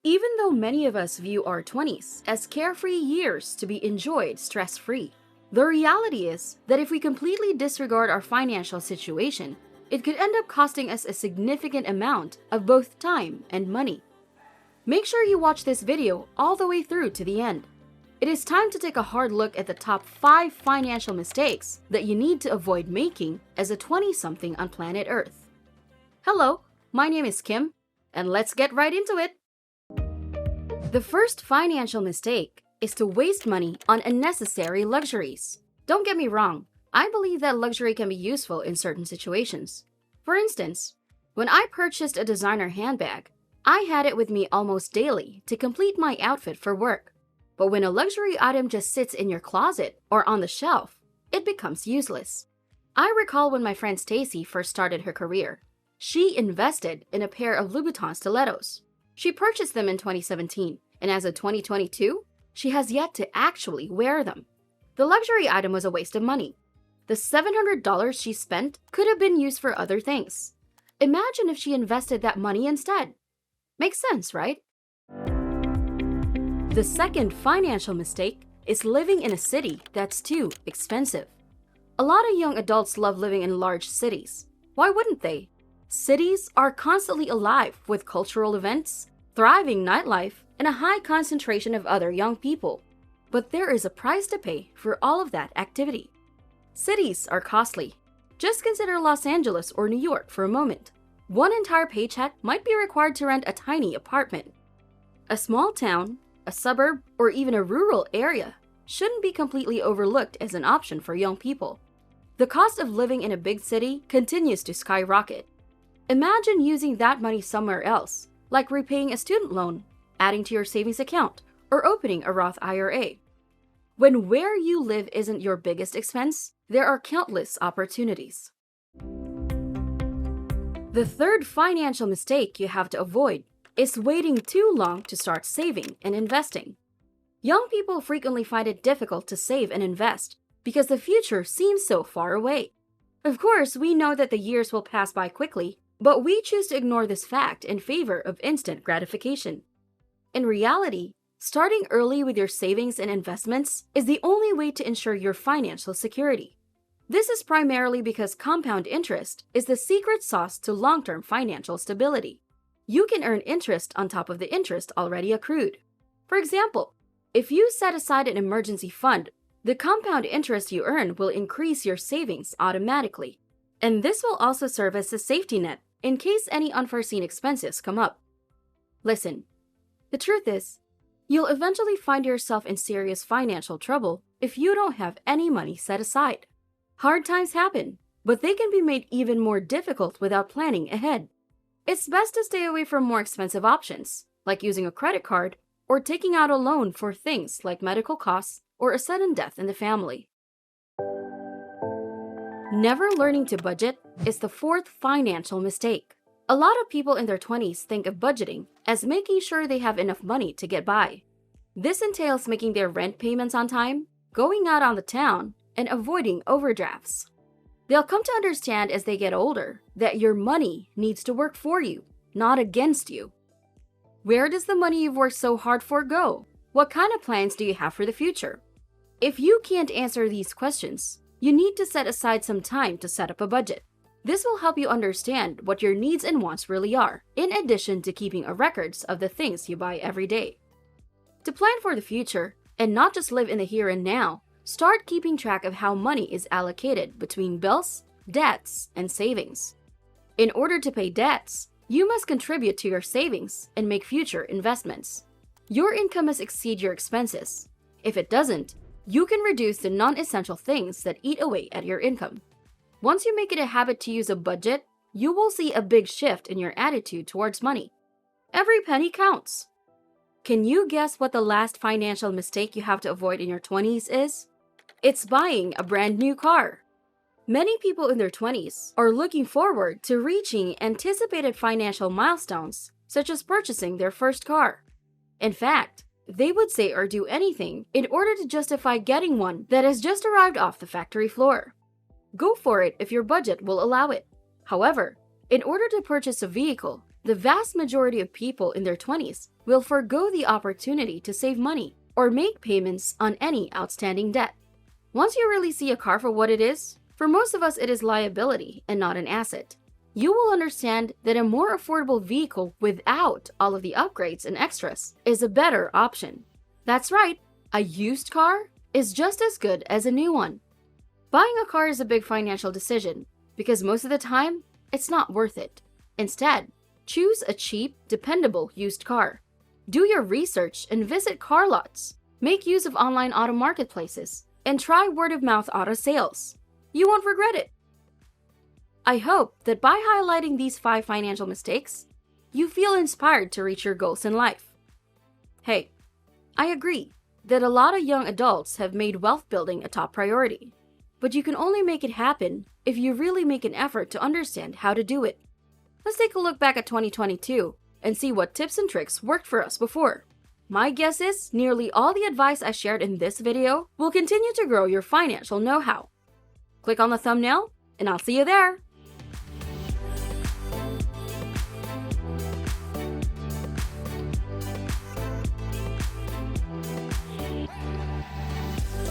Even though many of us view our 20s as carefree years to be enjoyed stress-free, the reality is that if we completely disregard our financial situation, it could end up costing us a significant amount of both time and money. Make sure you watch this video all the way through to the end. It is time to take a hard look at the top 5 financial mistakes that you need to avoid making as a 20-something on planet Earth. Hello, my name is Kim, and let's get right into it! The first financial mistake is to waste money on unnecessary luxuries. Don't get me wrong, I believe that luxury can be useful in certain situations. For instance, when I purchased a designer handbag, I had it with me almost daily to complete my outfit for work. But when a luxury item just sits in your closet or on the shelf, it becomes useless. I recall when my friend Stacy first started her career. She invested in a pair of Louboutin stilettos. She purchased them in 2017, and as of 2022, she has yet to actually wear them. The luxury item was a waste of money. The $700 she spent could have been used for other things. Imagine if she invested that money instead. Makes sense, right? The second financial mistake is living in a city that's too expensive. A lot of young adults love living in large cities. Why wouldn't they? Cities are constantly alive with cultural events, thriving nightlife, and a high concentration of other young people. But there is a price to pay for all of that activity. Cities are costly. Just consider Los Angeles or New York for a moment. One entire paycheck might be required to rent a tiny apartment. A small town, a suburb, or even a rural area shouldn't be completely overlooked as an option for young people. The cost of living in a big city continues to skyrocket. Imagine using that money somewhere else, like repaying a student loan, adding to your savings account, or opening a Roth IRA. When where you live isn't your biggest expense, there are countless opportunities. The third financial mistake you have to avoid is waiting too long to start saving and investing. Young people frequently find it difficult to save and invest because the future seems so far away. Of course, we know that the years will pass by quickly, but we choose to ignore this fact in favor of instant gratification. In reality, starting early with your savings and investments is the only way to ensure your financial security. This is primarily because compound interest is the secret sauce to long-term financial stability. You can earn interest on top of the interest already accrued. For example, if you set aside an emergency fund, the compound interest you earn will increase your savings automatically. And this will also serve as a safety net in case any unforeseen expenses come up. Listen, the truth is, you'll eventually find yourself in serious financial trouble if you don't have any money set aside. Hard times happen, but they can be made even more difficult without planning ahead. It's best to stay away from more expensive options, like using a credit card or taking out a loan for things like medical costs or a sudden death in the family. Never learning to budget is the fourth financial mistake. A lot of people in their 20s think of budgeting as making sure they have enough money to get by. This entails making their rent payments on time, going out on the town, and avoiding overdrafts. They'll come to understand as they get older that your money needs to work for you, not against you. Where does the money you've worked so hard for go? What kind of plans do you have for the future? If you can't answer these questions, you need to set aside some time to set up a budget. This will help you understand what your needs and wants really are, in addition to keeping a records of the things you buy every day. To plan for the future, and not just live in the here and now, start keeping track of how money is allocated between bills, debts, and savings. In order to pay debts, you must contribute to your savings and make future investments. Your income must exceed your expenses. If it doesn't, you can reduce the non-essential things that eat away at your income. Once you make it a habit to use a budget, you will see a big shift in your attitude towards money. Every penny counts. Can you guess what the last financial mistake you have to avoid in your 20s is? It's buying a brand new car. Many people in their 20s are looking forward to reaching anticipated financial milestones, such as purchasing their first car. In fact, they would say or do anything in order to justify getting one that has just arrived off the factory floor. Go for it if your budget will allow it. However, in order to purchase a vehicle, The vast majority of people in their 20s will forgo the opportunity to save money or make payments on any outstanding debt. Once you really see a car for what it is, for most of us it is liability and not an asset. You will understand that a more affordable vehicle without all of the upgrades and extras is a better option. That's right, a used car is just as good as a new one. Buying a car is a big financial decision because most of the time, it's not worth it. Instead, choose a cheap, dependable used car. Do your research and visit car lots. Make use of online auto marketplaces and try word-of-mouth auto sales. You won't regret it. I hope that by highlighting these 5 financial mistakes, you feel inspired to reach your goals in life. Hey, I agree that a lot of young adults have made wealth building a top priority, but you can only make it happen if you really make an effort to understand how to do it. Let's take a look back at 2022 and see what tips and tricks worked for us before. My guess is nearly all the advice I shared in this video will continue to grow your financial know-how. Click on the thumbnail, and I'll see you there.